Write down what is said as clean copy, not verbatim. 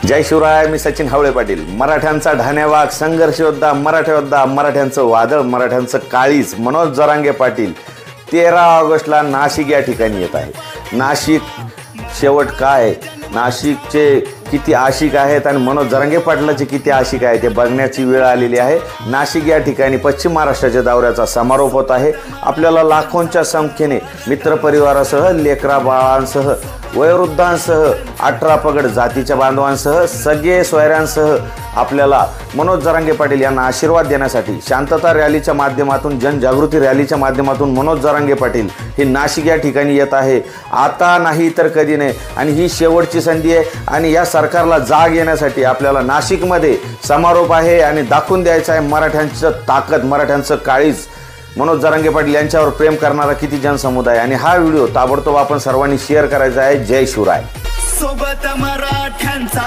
जय शिवराय. मी सचिन हावळे पाटील. मराठ्यांचा ढाण्यावाग, संघर्ष योद्धा, मराठा योद्धा, मराठ्यांचं वादळ, मराठ्यांचं काळीज मनोज जरांगे पाटील 13 ऑगस्टला नाशिक या ठिकाणी येत आहे. नाशिक शेवट काय, नाशिकचे किती आशिक आहेत आणि मनोज जरांगे पाटलाचे किती आशिक आहे ते बघण्याची वेळ आलेली आहे. नाशिक या ठिकाणी पश्चिम महाराष्ट्राच्या दौऱ्याचा समारोप होत आहे. आपल्याला लाखोंच्या संख्येने मित्रपरिवारासह, लेकरा बाळांसह, वयोवृद्धांसह, 18 पगड जातीच्या बांधवांसह, सगळे सोयऱ्यांसह आपल्याला मनोज जरांगे पाटील यांना आशीर्वाद देण्यासाठी शांतता रॅलीच्या माध्यमातून, जनजागृती रॅलीच्या माध्यमातून मनोज जरांगे पाटील हे नाशिक या ठिकाणी येत आहे. आता नाही तर कधी नाही आणि ही शेवटची संधी आहे आणि या सरकारला जाग येण्यासाठी आपल्याला नाशिकमध्ये समारोप आहे आणि दाखवून द्यायचं आहे मराठ्यांचं ताकद, मराठ्यांचं काळीज. मनोज जरांगे पाटील यांच्यावर प्रेम करणारा किती जनसमुदाय आणि हा व्हिडिओ ताबडतोब आपण सर्वांनी शेअर करायचा आहे. जय शिवराय. सोबत मराठ्यांचा